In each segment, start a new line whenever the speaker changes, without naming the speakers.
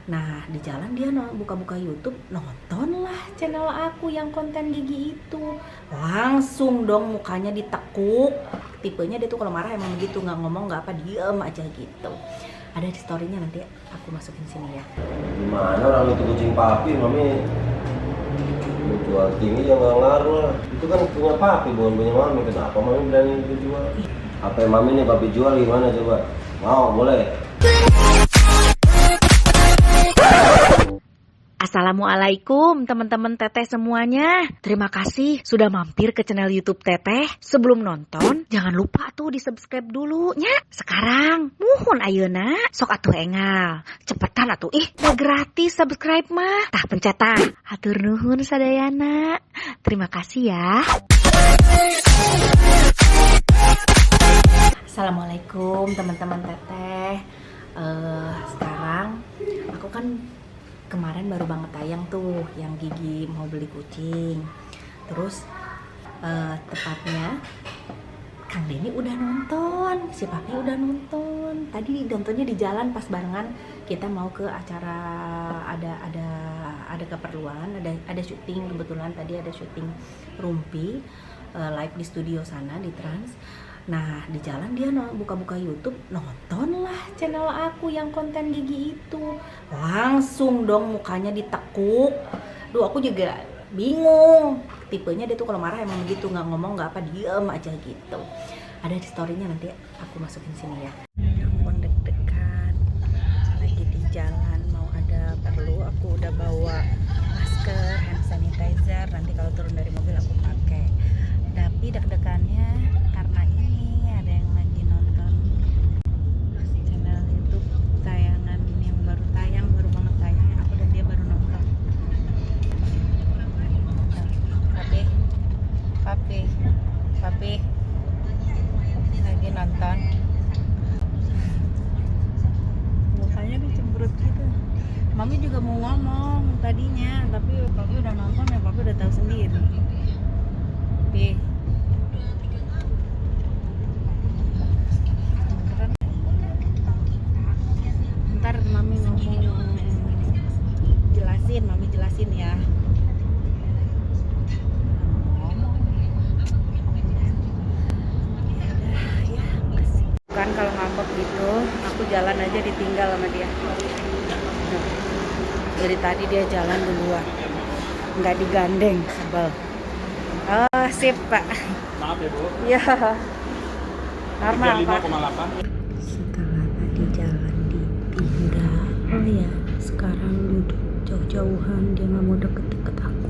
Nah, di jalan dia buka-buka YouTube, nontonlah channel aku yang konten gigi itu. Langsung dong mukanya ditekuk. Tipenya dia tuh kalau marah emang begitu, nggak ngomong nggak apa, diem aja gitu. Ada di story-nya, nanti aku masukin sini ya.
Gimana orang itu kucing papi, mami jual tinggi ya nggak ngaruh lah. Itu kan punya papi, bukan punya mami. Kenapa mami berani itu jual? Apa yang mami nih papi jual gimana coba? Mau, boleh?
Assalamualaikum teman-teman Teteh semuanya. Terima kasih sudah mampir ke channel YouTube Teteh. Sebelum nonton, jangan lupa tuh di subscribe dulu nya. Sekarang, muhun ayeuna, sok atuh engal. Cepetan atuh, udah gratis subscribe mah. Tah pencet tah. Hatur nuhun sadayana. Terima kasih ya.
Assalamualaikum teman-teman Teteh. Sekarang aku kan kemarin baru banget tayang tuh yang gigi mau beli kucing. Terus tepatnya Kang Denny udah nonton, si Papi udah nonton. Tadi nontonnya di jalan pas barengan kita mau ke acara, ada keperluan, ada syuting, kebetulan tadi ada syuting Rumpi live di studio sana di Trans. Nah, di jalan dia buka-buka YouTube, nontonlah channel aku yang konten gigi itu. Langsung dong mukanya ditekuk. Duh, aku juga bingung. Tipenya dia tuh kalau marah emang begitu, nggak ngomong nggak apa, diem aja gitu. Ada di story-nya, nanti aku masukin sini ya. Ya ampun, deg-degan. Lagi di jalan mau ada perlu, aku udah bawa masker, hand sanitizer. Nanti kalau turun dari mobil aku pakai. Tapi deg-degannya karena ini ada yang lagi nonton channel YouTube tayangan yang baru banget tayang, yang aku dan dia baru nonton. Papi lagi nonton, mukanya dicemberut gitu. Mami juga mau ngomong tadinya, tapi Papi udah nonton ya, Papi udah tahu sendiri. Papi, ntar Mami ngomong, Mami jelasin ya. Kan kalau ngambek gitu, aku jalan aja ditinggal sama dia. Dari tadi dia jalan duluan, nggak digandeng, sebel. Oh, sip Pak.
Maaf ya Bu.
Ya, normal Pak.
35,8.
Setelah tadi jalan ditinggal, oh ya, sekarang duduk jauh-jauhan, dia nggak mau deket-deket aku.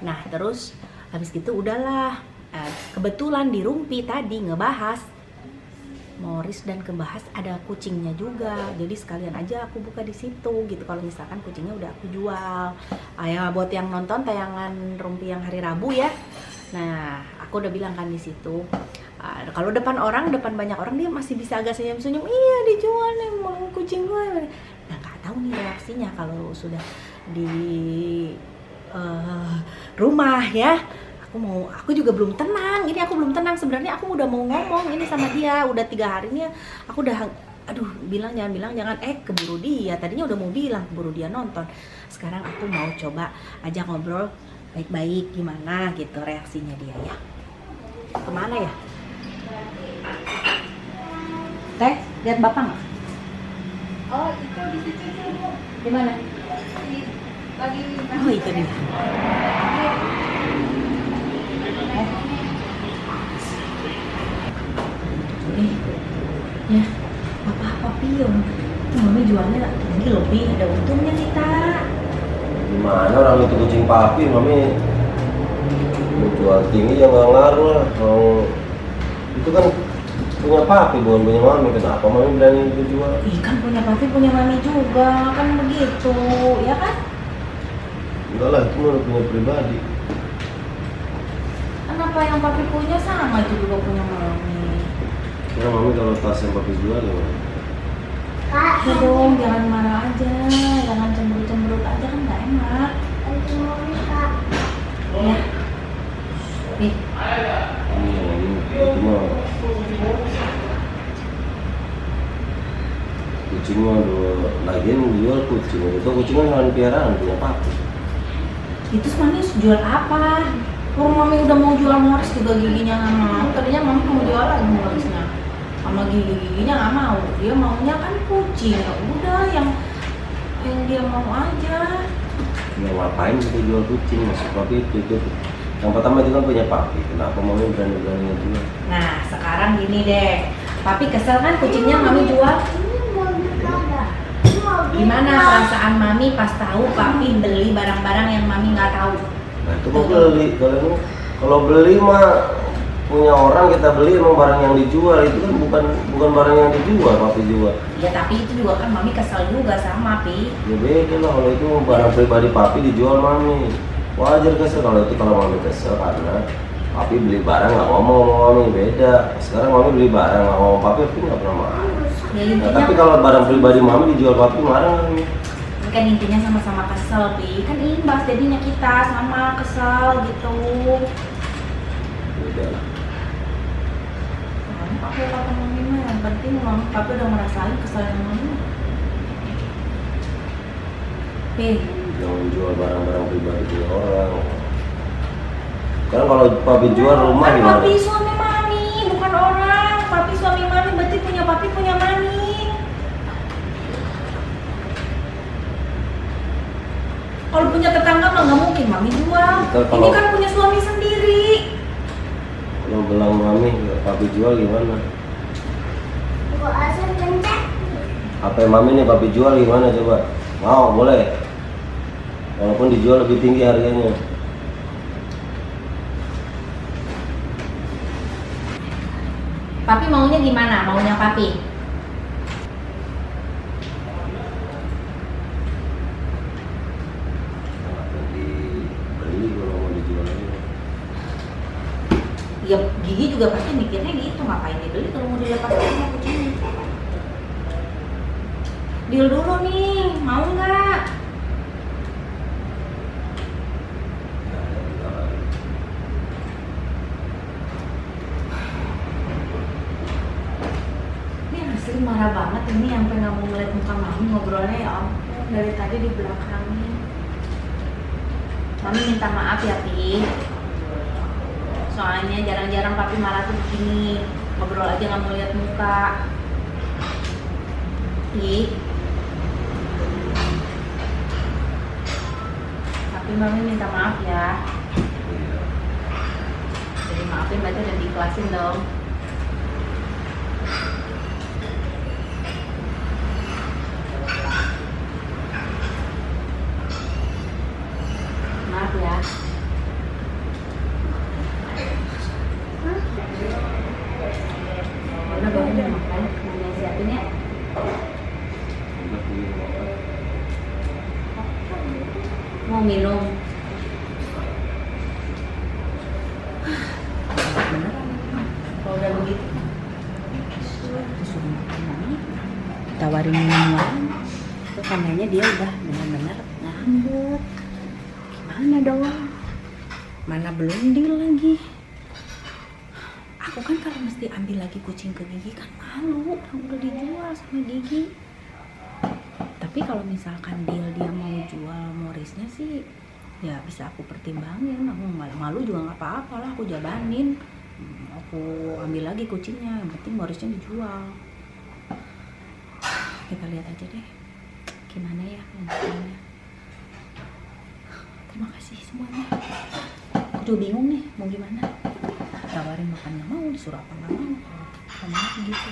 Nah, terus habis gitu udahlah. Kebetulan di Rumpi tadi ngebahas Morris dan kebahas ada kucingnya juga. Jadi sekalian aja aku buka di situ gitu. Kalau misalkan kucingnya udah aku jual. Ya buat yang nonton tayangan Rumpi yang hari Rabu ya. Nah, aku udah bilang kan di situ. Kalau depan banyak orang dia masih bisa agak senyum-senyum. Iya, dijual nih mau kucing gue. Nah, nggak tahu nih reaksinya kalau sudah di rumah ya. Aku juga belum tenang. Ini aku belum tenang sebenarnya. Aku udah mau ngomong ini sama dia, udah 3 hari nih aku udah jangan keburu dia. Tadinya udah mau bilang keburu dia nonton. Sekarang aku mau coba aja ngobrol baik-baik gimana gitu reaksinya dia ya. Kemana ya? Teh, lihat Bapak nggak?
Oh, itu di situ tuh.
Di mana?
Lagi
Oh, itu dia. Ya, apa-apa pion. Itu Mami jualnya tinggi lebih, ada untungnya kita.
Gimana orang itu kucing papi, mami jual tinggi ya nggak ngaruh lah. Itu kan punya papi, bukan punya mami. Kenapa mami berani itu jual?
Kan punya Papi, punya Mami juga, kan begitu, ya kan?
Enggak lah, itu mah punya pribadi.
Kenapa yang Papi punya sama itu juga punya Mami?
Ya mami kalau tas yang papi jual gimana?
Ya dong, jangan marah aja, jangan cemberut-cemberut aja, kan nggak enak.
kucing mah dulu lagian jual kucing itu kucing kan hewan piaraan punya papi.
Itu mami jual apa? Kalau mami udah mau jual Morris juga giginya nggak mau. Tadinya mami mau jual lagi Morrisnya, sama giginya nggak mau. Dia maunya kan kucing. Ya udah yang dia mau aja.
Ya ngapain kita jual kucing masuk papi itu. Yang pertama itu kan punya papi. Kenapa mami berani-berani jual?
Nah sekarang gini deh, papi kesel kan kucingnya mami jual. Gimana perasaan mami pas tahu papi beli barang-barang yang mami nggak tahu?
Nah itu kok beli, kalau beli mah punya orang kita beli emang barang yang dijual itu kan bukan barang yang dijual papi jual.
Ya tapi itu juga kan mami kesel juga sama Pi.
Ya beda lah kalau itu barang pribadi papi dijual mami. Wajar kesel kalau mami kesel karena papi beli barang nggak ngomong sama mami beda. Sekarang mami beli barang nggak ngomong papi nggak pernah marah.
Ya,
Nah, tapi kalau barang pribadi mami dijual papi marah mami.
ini kan intinya sama-sama kesel Pi. Kan imbas jadinya kita sama kesel gitu.
Beda lah.
Aku kata mami mah yang penting mami papi udah ngerasain keselnya mami. Pi,
Jangan jual barang-barang pribadi punya orang. Karena kalau papi jual rumah
kan
gimana?
papi suami mami, bukan orang. Papi suami mami berarti punya papi punya mami. Kalau punya tetangga mah nggak mungkin mami jual.
Ntar kalau-
Ini kan punya suami sendiri.
Kalau belang mami, papi jual gimana? HP mami nih papi jual gimana coba? Mau, boleh? Walaupun dijual lebih tinggi harganya.
Papi maunya gimana? Maunya papi?
Kenapa dibeli kalau mau dijual aja?
Ya Gigi juga pasti mikirnya gitu, ngapain dibeli kalau mau dilepas sama kucingnya. Deal dulu nih, mau nggak? Ini asli marah banget ini sampai nggak mau ngeliat muka mami ngobrolnya ya ampun dari tadi di belakangnya. Mami minta maaf ya Pi. Soalnya jarang-jarang papi marah tuh begini, ngobrol aja nggak mau lihat muka. Pi, tapi mami minta maaf ya. Jadi maafin berarti udah diikhlasin dong. Maaf ya. Udah baru makan, mau siapin ya. Mau minum. Beneran. Kalau udah begitu, disuruh makan mami, tawarin minuman, itu tandanya dia udah benar-benar ngambek. Gimana dong? Mana belum deal lagi? Aku kan kalau mesti ambil lagi kucing ke Gigi kan malu, kan udah dijual sama Gigi. Tapi kalau misalkan dia mau jual Morrisnya sih ya bisa aku pertimbangin. Aku malu juga nggak apa-apa lah, aku jabanin. Aku ambil lagi kucingnya, yang penting Morrisnya dijual. Kita lihat aja deh gimana ya lanjutannya. Terima kasih semuanya. Aku juga bingung nih mau gimana. Tawarin makan nggak mau, disuruh apa nggak mau. Sama begitu.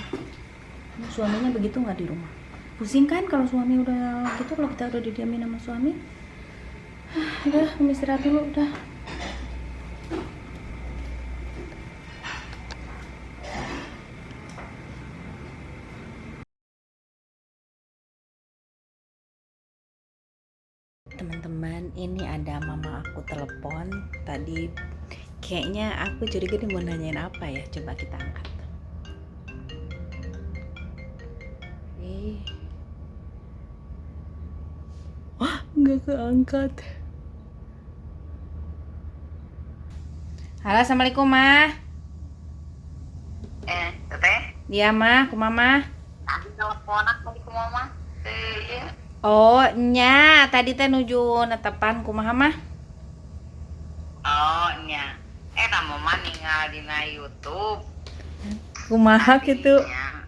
Suaminya begitu nggak di rumah? Pusing kan kalau suami udah gitu, kalau kita udah didiamin sama suami. Udah, istirahat dulu, udah. Teman-teman, ini ada mama aku telepon tadi. Kayaknya aku curiga dia mau nanyain apa ya. Coba kita angkat. Wah, nggak keangkat. Halo, assalamualaikum Ma.
Teteh,
Iya Ma, aku Mama.
aku telepon aku tadi ke mama. teh ya.
Oh, nya tadi teh nuju netepan kumaha mah?
Oh nya. Mah mah ningali dina YouTube.
Kumaha gitu.
Nya.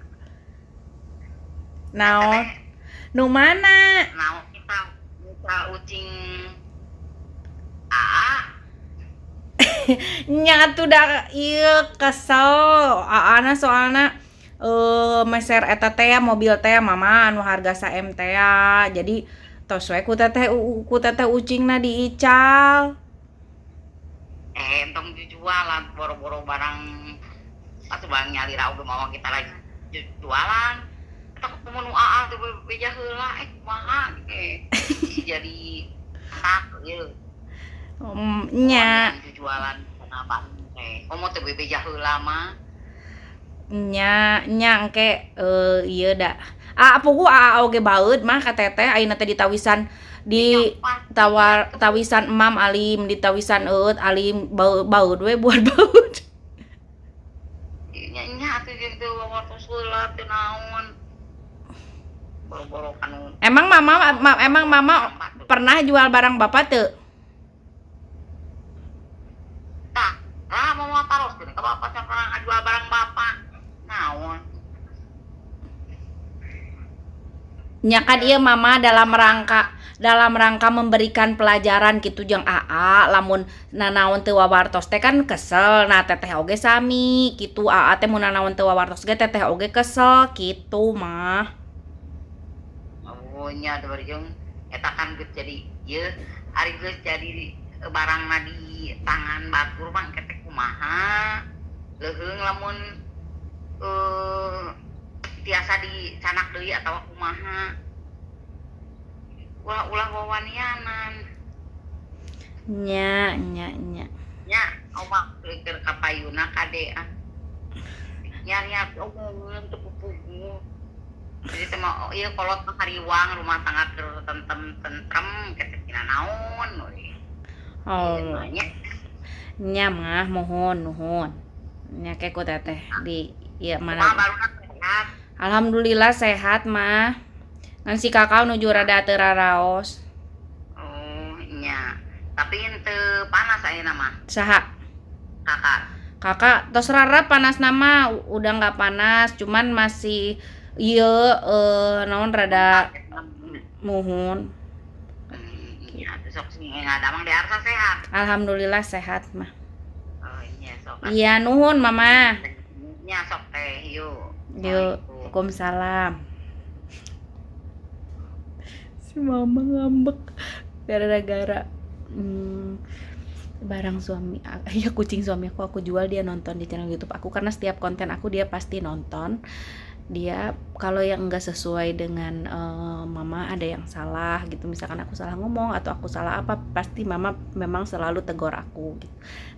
Naon? Nu mana?
Naon kita ucing Aa.
Nya tuh dah ieu kesel. Aana soalna meser eta teh mobil teh mama anu harga 1 M teh. Jadi tos we ku teteh ucingna diical.
Entong jualan boro-boro barang atuh bang nyali rau mau kita lagi jualan. Kita ketemu nu Aa tuh beja heula kumaha jadi tak ieu.
Nya
Jualan kenapa teh. Komo teh beja heula mah.
nya engke ieu da. Pugu oge baeud mah ka teteh ayeuna teh ditawisan di tawisan Emam Alim, di tawisan Eut Alim baeud we buat baeud.
Nya atuh jeung teu waktu heula teu naon. Boro-boro kanu.
Emang mama pernah jual barang bapak teu?
Tah, mau taros gini ka bapak pernah jual barang bapak. Naon?
Nya kan ieu mama dalam rangka memberikan pelajaran gitu jeung Aa lamun nanaon teu wawartos teh kan kesel. Nah teteh oge sami kitu. Aa teh mun nanaon teu wawartos ge teteh oge kesel kitu mah.
Oh nya da jeung eta kan geus jadi ieu ari geus jadi barangna di tangan batur mah ketek kumaha. Leuheung lamun tiasa dicanak deui atawa kumaha. Ulah wawanianan.
Nya.
Nya omah keur ka payuna kade nya omong teu pupuh. Jadi teh mah ieu kolot mah kariwang rumah tangga keur tentrem ketek dina naon we.
Oh. Nya mah nuhun. Nya ke ku teteh di ieu mana.
Baruna sehat.
Alhamdulillah sehat mah. Ngan si kakak nuju rada teu raraos.
Oh nya. Tapi teu panas ayeuna mah.
Saha?
Kakak.
Tos rara panas nama udah nggak panas, cuman masih naon rada muhun.
Nya sok sing ngadamang di arsa sehat.
Alhamdulillah sehat mah.
Oh nya sok.
Iya nuhun mama.
Nya sok teh yuk.
Waalaikumsalam. Si mama ngambek gara-gara barang suami ya kucing suami aku jual, dia nonton di channel YouTube aku karena setiap konten aku dia pasti nonton. Dia kalau yang enggak sesuai dengan mama ada yang salah gitu, misalkan aku salah ngomong atau aku salah apa, pasti mama memang selalu tegur aku gitu.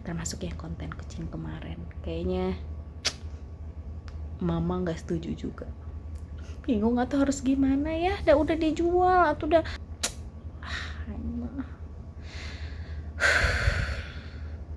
Termasuk yang konten kucing kemarin kayaknya mama nggak setuju juga, bingung atau harus gimana ya. Udah dijual atau udah